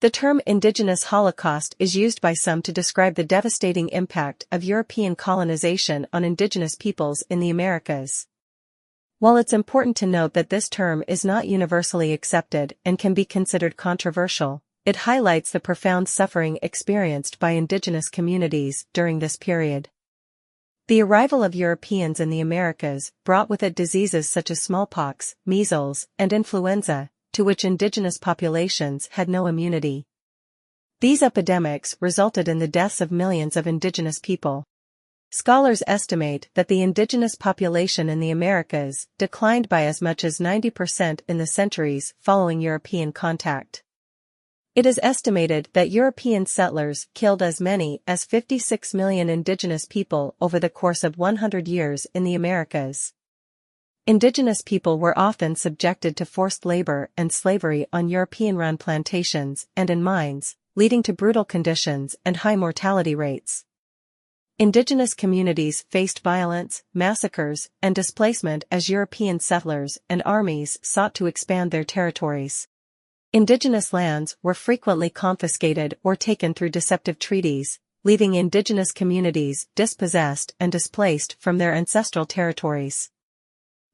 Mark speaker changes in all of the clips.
Speaker 1: The term Indigenous Holocaust is used by some to describe the devastating impact of European colonization on indigenous peoples in the Americas. While it's important to note that this term is not universally accepted and can be considered controversial, it highlights the profound suffering experienced by indigenous communities during this period. The arrival of Europeans in the Americas brought with it diseases such as smallpox, measles, and influenza, to which indigenous populations had no immunity. These epidemics resulted in the deaths of millions of indigenous people. Scholars estimate that the indigenous population in the Americas declined by as much as 90% in the centuries following European contact. It is estimated that European settlers killed as many as 56 million indigenous people over the course of 100 years in the Americas. Indigenous people were often subjected to forced labor and slavery on European-run plantations and in mines, leading to brutal conditions and high mortality rates. Indigenous communities faced violence, massacres, and displacement as European settlers and armies sought to expand their territories. Indigenous lands were frequently confiscated or taken through deceptive treaties, leaving indigenous communities dispossessed and displaced from their ancestral territories.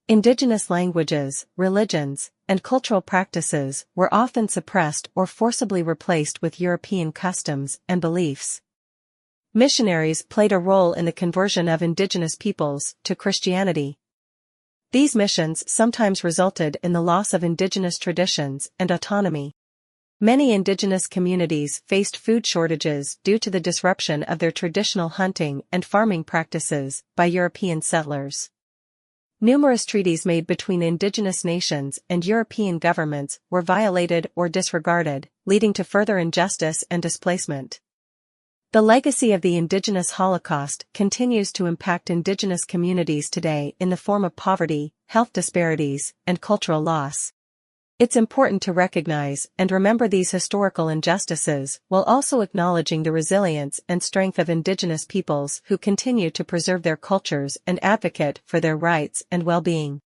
Speaker 1: Indigenous languages, religions, and cultural practices were often suppressed or forcibly replaced with European customs and beliefs. Missionaries played a role in the conversion of indigenous peoples to Christianity. These missions sometimes resulted in the loss of indigenous traditions and autonomy. Many indigenous communities faced food shortages due to the disruption of their traditional hunting and farming practices by European settlers. Numerous treaties made between indigenous nations and European governments were violated or disregarded, leading to further injustice and displacement. The legacy of the Indigenous Holocaust continues to impact indigenous communities today in the form of poverty, health disparities, and cultural loss. It's important to recognize and remember these historical injustices while also acknowledging the resilience and strength of indigenous peoples who continue to preserve their cultures and advocate for their rights and well-being.